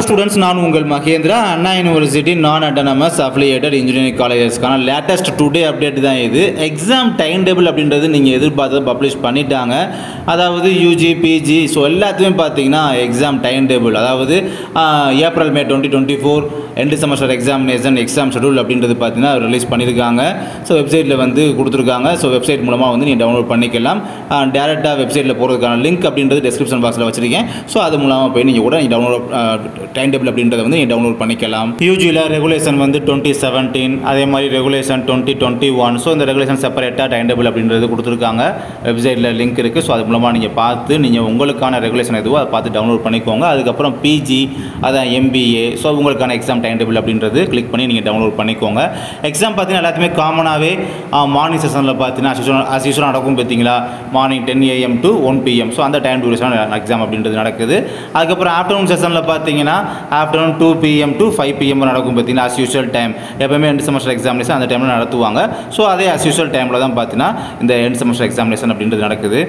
Students, நான் உங்கள் Mahendra. Anna university நான் அட்டானமஸ் அஃபிலியேட்டட் இன்ஜினியரிங் காலேஜஸ்க்கான லேட்டஸ்ட் டுடே அப்டேட் தான் இது. எக்ஸாம் டைம் டேபிள் அப்படின்றது நீங்கள் எதிர்பார்த்ததை பப்ளிஷ் பண்ணிட்டாங்க. அதாவது யூஜி பிஜி ஸோ எல்லாத்தையுமே பார்த்தீங்கன்னா எக்ஸாம் டைம் டேபிள், அதாவது April May 2024 end semester examination exam schedule அப்படின்றது பார்த்தீங்கன்னா ரிலீஸ் பண்ணியிருக்காங்க. ஸோ வெப்சைட்டில் வந்து கொடுத்துருக்காங்க. ஸோ வெப்சைட் மூலமாக வந்து நீங்கள் டவுன்லோட் பண்ணிக்கலாம். டேரெக்டாக வெப்சைட்டில் போகிறதுக்கான லிங்க் அப்படின்றது டிஸ்கிரிப்ஷன் பாக்ஸில் வச்சுருக்கேன். ஸோ அது மூலமாக போய் நீங்கள் கூட டவுன்லோட் டைம் டேபிள் அப்படின்றத வந்து நீங்கள் டவுன்லோட் பண்ணிக்கலாம். யூஜியில் ரெகுலேஷன் வந்து 2017, அதே மாதிரி ரெகுலேஷன் 2021. ஸோ இந்த ரெகுலேஷன் செப்பரேட்டாக டைம் டேபிள் அப்படின்றது கொடுத்துருக்காங்க. வெப்சைட்டில் லிங்க் இருக்குது. ஸோ அது மூலமாக நீங்கள் பார்த்து நீங்கள் உங்களுக்கான ரெகுலேஷன் எதுவோ அதை பார்த்து டவுன்லோட் பண்ணிக்கோங்க. அதுக்கப்புறம் பிஜி, அதான் எம்பிஏ, ஸோ உங்களுக்கான எக்ஸாம் டைம் டேபிள் அப்படின்றது கிளிக் பண்ணி நீங்கள் டவுன்லோட் பண்ணிக்கோங்க. எக்ஸாம் பார்த்தீங்கன்னா எல்லாத்துமே காமனாகவே மார்னிங் செஷனில் பார்த்தீங்கன்னா அஸ் யூஸ்வலாக நடக்கும். பார்த்தீங்களா, morning 10 AM to 1 PM. So அந்த டைம் டியூரேஷன் எக்ஸாம் அப்படின்றது நடக்குது. அதுக்கப்புறம் ஆஃப்டர்நூன் செஷனில் பார்த்தீங்கன்னா ஆஃப்டர்நூன் 2 PM to 5 PM நடக்கும். பார்த்தீங்கன்னா அஸ் யூஸ்வல் டைம் எப்பவுமே எண்ட் செமஸ்டர் எக்ஸாமினேஷன் அந்த டைமில் நடத்துவாங்க. ஸோ அதே அஸ் யூஸ்வல் டைமில் தான் பார்த்தீங்கன்னா இந்த எண்ட் செமஸ்டர் எக்ஸாமினேஷன் அப்படின்றது நடக்குது.